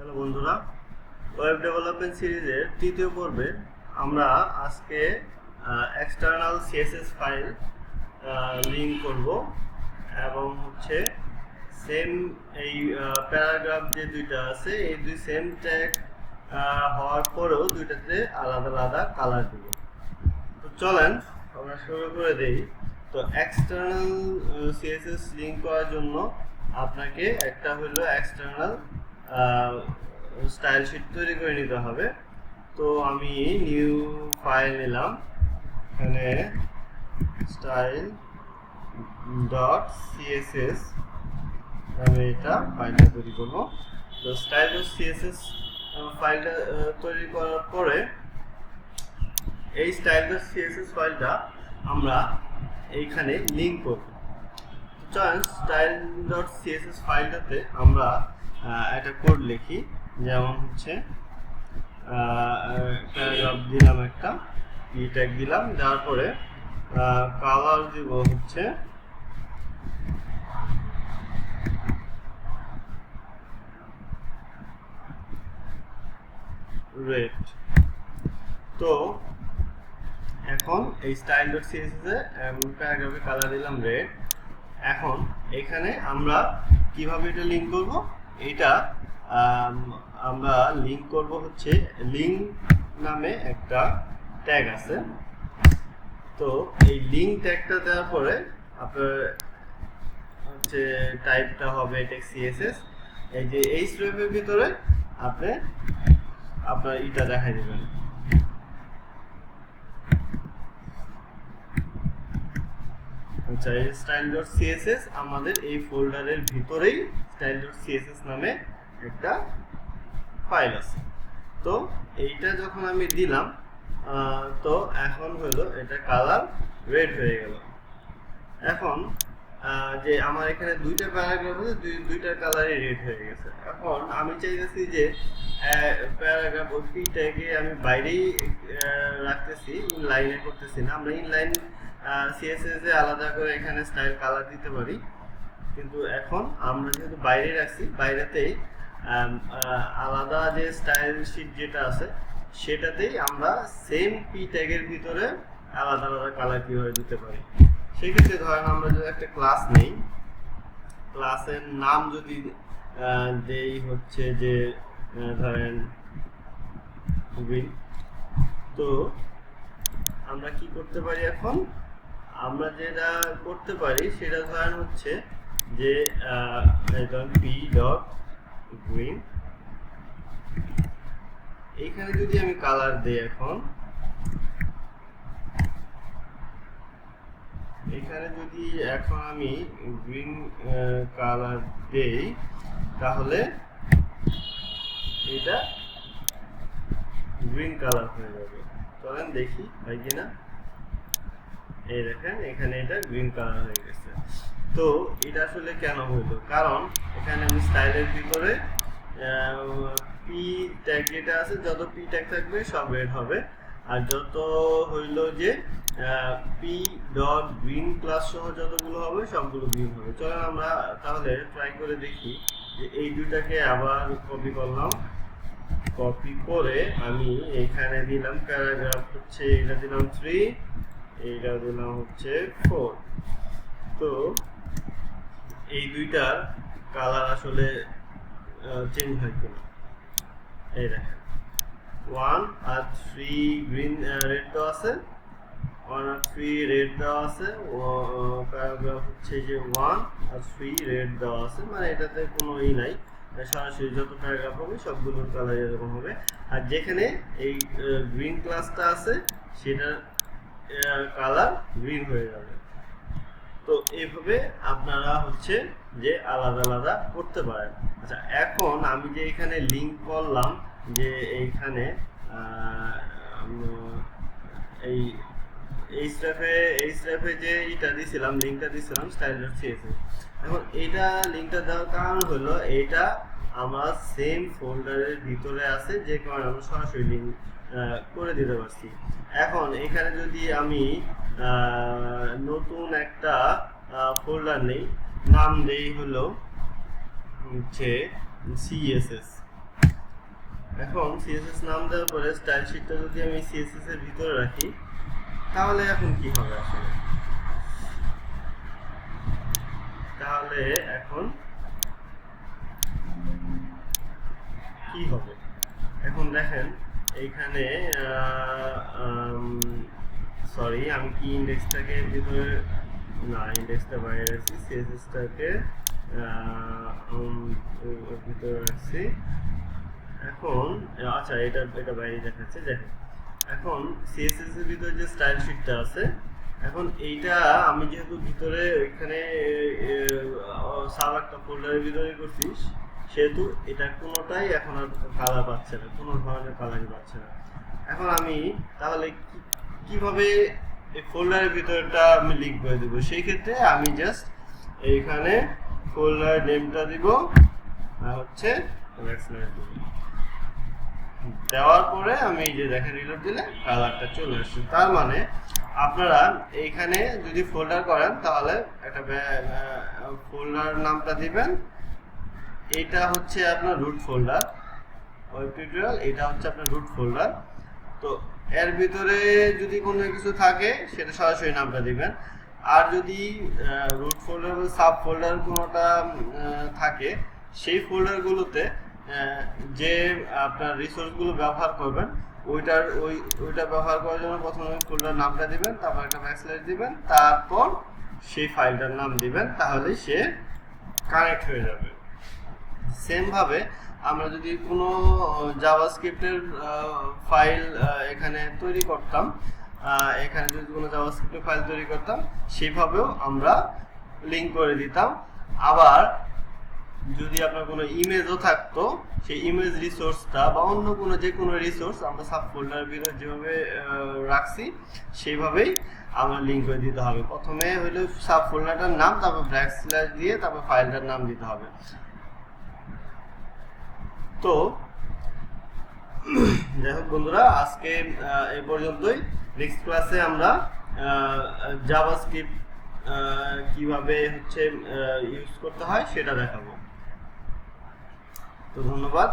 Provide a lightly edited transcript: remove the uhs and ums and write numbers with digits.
Hello বন্ধুরা, web development সিরিজের তৃতীয় পর্বে আমরা আজকে এক্সটার্নাল সিএসএস ফাইল লিঙ্ক করব এবং হচ্ছে সেম এই প্যারাগ্রাফ যে দুইটা আছে এই দুই সেম ট্যাগ হওয়ার পরেও দুইটাতে আলাদা আলাদা কালার দিব। তো চলেন আমরা শুরু করে দেই। তো এক্সটার্নাল সিএসএস লিঙ্ক করার জন্য আপনাকে একটা হলো এক্সটার্নাল স্টাইল শিট তৈরি করে নিতে হবে। তো আমি নিউ ফাইল নিলাম, এখানে স্টাইল ডট সিএসএস আমি এটা ফাইলটা তৈরি করব। তো স্টাইল ডট সিএসএস ফাইলটা তৈরি করার পরে এই স্টাইল ডট সিএসএস ফাইলটা আমরা এইখানে লিঙ্ক করব। চলেন স্টাইল ডট সিএসএস ফাইলটাতে আমরা একটা কোড লিখি, যেমন হচ্ছে প্যারাগ্রাফ দিলাম, একটা ই ট্যাগ দিলাম, দেওয়ার পরে কালার দিব হচ্ছে রেড। তো এখন এই স্টাইল ডট সিএসএস এ প্যারাগ্রাফে কালার দিলাম রেড। এখন এখানে আমরা কিভাবে এটা লিঙ্ক করব, এটা আমরা লিঙ্ক করব হচ্ছে লিঙ্ক নামে একটা ট্যাগ আছে। তো এই লিঙ্ক ট্যাগটা দেওয়ার পরে আপনার হচ্ছে টাইপটা হবে এটা সিএসএস। এই যে এই স্ট্রিপের ভিতরে আপনার এটা দেখাই দিবেন। আচ্ছা, এই স্টাইল ডট সিএসএস আমাদের এই ফোল্ডারের ভিতরেই স্টাইল ডট সিএসএস নামে একটা ফাইল আছে। তো এইটা যখন আমি দিলাম তো এখন হলো এটা কালার রেড হয়ে গেল। এখন যে আমার এখানে দুইটা প্যারাগ্রাফ আছে, দুইটা কালারই রেড হয়ে গেছে। এখন আমি চাইতেছি যে প্যারাগ্রাফ ওই পি ট্যাগে আমি বাইরেই রাখতেছি, ইনলাইনে করতেছি না। আমরা ইনলাইন সিএসএস এ আলাদা করে এখানে স্টাইল কালার দিতে পারি, কিন্তু এখন আমরা যেহেতু বাইরে রাখছি, বাইরেতেই আলাদা যে স্টাইল শিট যেটা আছে সেটাতেই আমরা সেম পি ট্যাগের ভিতরে আলাদা আলাদা কালার কিভাবে দিতে পারি। সেক্ষেত্রে ধরেন আমরা যদি একটা ক্লাস নেই, ক্লাসের নাম যদি দেই হচ্ছে যে ধরেন গ্রিন, তো আমরা কি করতে পারি, এখন আমরা যেটা করতে পারি সেটা ধরেন হচ্ছে যে পি ডট গ্রিন, এইখানে যদি আমি কালার দেই, এখানে যদি এখন আমি গ্রিন কালার দেই, তাহলে এটা গ্রিন কালার হয়ে যাবে। চলেন দেখি হয় কিনা। এই দেখেন এখানে এটা গ্রিন কালার হয়ে গেছে। তো এটা আসলে কেন হইলো, কারণ এখানে আমি স্টাইলের ভিতরে পি ট্যাগ যেটা আছে, যত পি ট্যাগ থাকবে সব রেড হবে, আর যত হইলো যে পি ডট গ্রিন ক্লাস সহ যতগুলো হবে সবগুলো গ্রিন হবে। চলেন আমরা তাহলে ট্রাই করে দেখি যে এই দুটাকে আবার কপি করলাম, কপি করে আমি এখানে দিলাম প্যারাগ্রাফ হচ্ছে এটা দিলাম 3, এইটা দিলাম হচ্ছে 4। তো এই দুইটার কালার আসলে চেঞ্জ হয় কিনা, এই দেখেন 1 আর 3 গ্রিন রেড দেওয়া আছে, 1 আর 3 রেড দেওয়া আছে, প্যারাগ্রাফ হচ্ছে যে 1 আর 3 রেড দেওয়া আছে, মানে এটাতে কোনো ই নাই, সরাসরি যত প্যারাগ্রাফ হবে সবগুলোর কালার এরকম হবে। আর যেখানে এই গ্রিন ক্লাসটা আছে সেটার কালার গ্রিন হয়ে যাবে। তো এইভাবে আপনারা হচ্ছে যে আলাদা আলাদা করতে পারেন। আচ্ছা, এখন আমি যে এখানে লিঙ্ক করলাম, যে এইখানে এই স্টেপে যে এটা দিছিলাম, লিঙ্কটা দিছিলাম স্টাইল ডট সিএসএস। এখন এইটা লিঙ্কটা দেওয়ার কারণ হলো এটা আমরা সেম ফোল্ডারের ভিতরে আছে, যে কারণে আমরা সরাসরি লিঙ্ক করে দিতে পারছি। এখন এখানে যদি আমি নতুন একটা ফোল্ডার নেই, নাম দেই হলো হচ্ছে CSS। এখন সিএসএস নাম দেওয়ার পরে স্টাইল শিটটা যদি আমি সিএসএস এর ভিতরে রাখি তাহলে এখন কি হবে আসলে? তাহলে এখন কি হবে? এখন দেখেন এইখানে সরি আমি কি ইন্ডেক্সটাকে ভিতরে না ইন্ডেক্সটা বাইরে রাখছি, সিএসএসটাকে ভিতরে রাখছি। এখন আচ্ছা এটা বাইরে দেখাচ্ছে। দেখেন এখন সিএসএস এর ভিতরে যে স্টাইল শিটটা আছে, এখন এইটা আমি যেহেতু ভিতরে এখানে সাব একটা ফোল্ডারের ভিতরে করছি, সেহেতু এটা কোনোটাই এখন আর কালার পাচ্ছে না, কোনো ধরনের কালারই পাচ্ছে না। এখন আমি তাহলে কিভাবে এই ফোল্ডারের ভিতরটা আমি লিঙ্ক করে দেবো? সেই ক্ষেত্রে আমি জাস্ট এইখানে ফোল্ডার নেমটা দিব আর হচ্ছে দেওয়ার পরে আমি এই যে দেখেন রিলোড দিলে কালারটা চলে আসছে। তার মানে আপনারা এইখানে যদি ফোল্ডার করেন তাহলে একটা ফোল্ডার নামটা দিবেন, এটা হচ্ছে আপনার রুট ফোল্ডার, ওয়েব টিউটোরিয়াল এটা হচ্ছে আপনার রুট ফোল্ডার। তো এর ভিতরে যদি কোনো কিছু থাকে সেটা সরাসরি নামটা দিবেন। আর যদি রুট ফোল্ডার বা সাব ফোল্ডার কোনোটা থাকে, সেই ফোল্ডারগুলোতে যে আপনার রিসোর্সগুলো ব্যবহার করবেন ওইটা ব্যবহার করার জন্য প্রথমে ফোল্ডার নামটা দিবেন, তারপর একটা ব্যাকস্ল্যাশ দিবেন, তারপর সেই ফাইলটার নাম দিবেন, তাহলেই সে কানেক্ট হয়ে যাবে। সেম ভাবে আমরা যদি কোনো জাভাস্ক্রিপ্টের ফাইল এখানে তৈরি করতাম, এখানে যদি কোনো জাভাস্ক্রিপ্টের ফাইল তৈরি করতাম, সেইভাবেও আমরা লিঙ্ক করে দিতাম। আবার যদি আপনার কোনো ইমেজও থাকতো, সেই ইমেজ রিসোর্সটা বা অন্য কোনো যে কোনো রিসোর্স আমরা সাব ফোল্ডারের ভিতরে যেভাবে রাখছি সেইভাবেই আমরা লিঙ্ক করে দিতে হবে। প্রথমে হলো সাব ফোল্ডারটার নাম, তারপর ব্যাকস্ল্যাশ দিয়ে তারপর ফাইলটার নাম দিতে হবে। তো যাই হোক বন্ধুরা, আজকে এই পর্যন্তই। নেক্সট ক্লাসে আমরা জাভাস্ক্রিপ্ট কিভাবে হচ্ছে ইউজ করতে হয় সেটা দেখাবো। তো ধন্যবাদ।